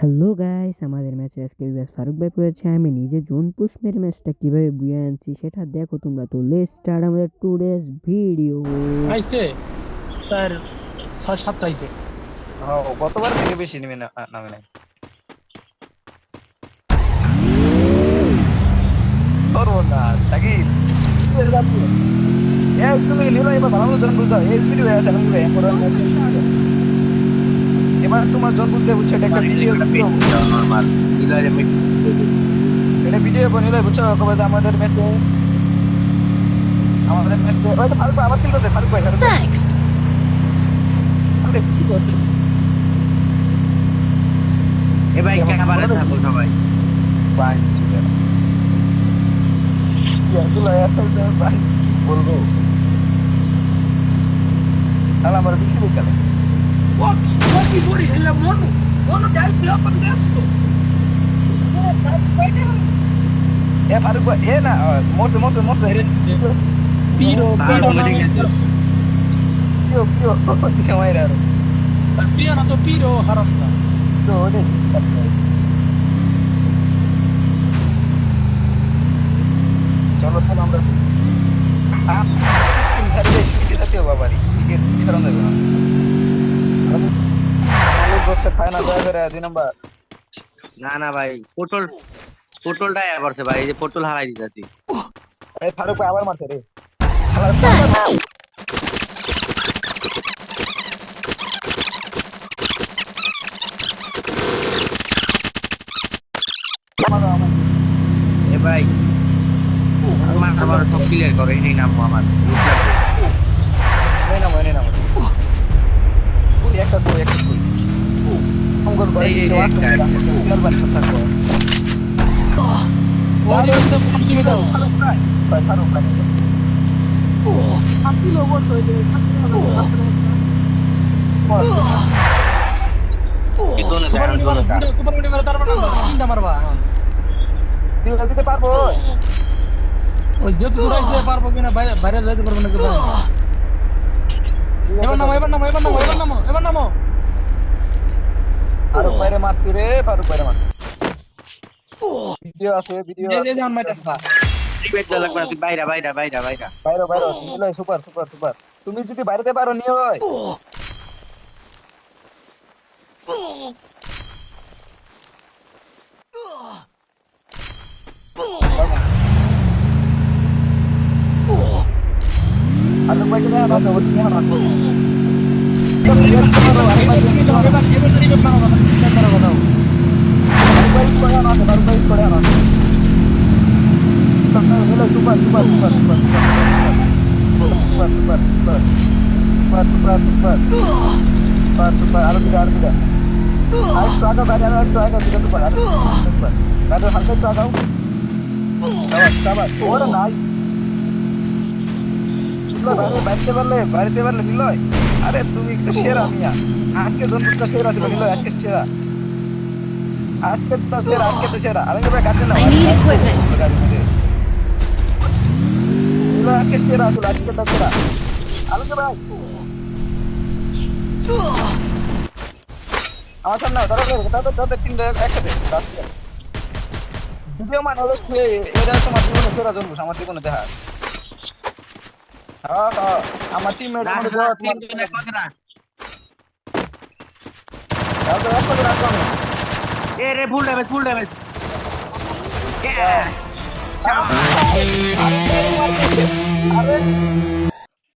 Hello guys, আমাদের ম্যাচে আজকে বিবাস ফারুক ভাই পড়েছে। আমি নিজে জোন পুশ মেরে ম্যাচটা কিভাবে বুয়ে আনছি সেটা দেখো তোমরা। তো লেটস স্টার্ট আমাদের টুডেস ভিডিও। আইছে স্যার 6-7টা আইছে। গতবার থেকে বেশি নেমে নামে নাই করবো না শাকিব। তুমি নিলো এবার ভালো মতো জন বুঝতে হবে। এইচবিডি হয়ে আছে এবার তোমার জন বুঝতে বুঝছো এটা একটা ভিডিও নরমাল নিলো এটা ভিডিও বনিলে বুঝছো কবে আমাদের ম্যাচে ওই তো ফারুক ভাই আবার কিল করতে ফারুক ভাই থ্যাঙ্কস কি করছে এ ভাই ক্যামেরা থাকো সবাই ভাই এগুলো এত ভাই কি বলবো তাহলে আমার বেশি বলতে কি করি হেলা মনো ডাল ব্লক করে দাও। এ ফারুক ভাই এ না মরতে পিরো সময় রে পিরো না তো পিরো হারামদা তো ওরে চলো তো আমরা বাবারি টিকিট ছাড়ানো যাবে না আলু গোস্ত খায় না দয়া করে 2 নাম্বার না ভাই পটলটা করছে ভাই, এই যে পটল হারাই দিতেছি। এই ফারুক ভাই আবার মারছে রে এ ভাই আমার সব ক্লিয়ার করো, এই নামবো আমার এনে নাম ওই একটা কই অঙ্গর করে থাকবো ওরে তো দিবে দাও। ফারুক ভাই আপনি লোবর তো এই সুপার মিডি মারো তারপর তিনটা মারবা। দিতে পারবো ওই যত দূরাইছে পারবো কিনা বাইরে যাইতে পারবো না কেন। এবার নামো ফারুক ভাইরে মারছি রে ফারুক ভাইরে মারছি ভিডিও আছে ভিডিও দে জান মাইটা রিপেট চলে লাগবে, তুই বাইরা বাইরে নিলয় সুপার তুমি যদি বাইরেতে পারো নিলয় ফারুক ভাই তুমি না ওর তুমি না বাড়িতে পারলে নিলয় আরে তুমি একটু সেরা মিয়া আজকে জনপুরটা সেরা ছিল নিলয় আজকে সেরা আজকে তো সেরা আলঙ্গ ভাই কাটে না গাড়ির মধ্যে নিলয় আজকে সেরা ছিল আজকে তো সেরা আলঙ্গ ভাই আমার সামনে তাদের তিনটা একসাথে দ্বিতীয় মানে হলো এরা তোমার জীবনে সেরা জনপুর আমার জীবনে দেখা আমার টিমমেট এ রে ফুল ড্যামেজ আরে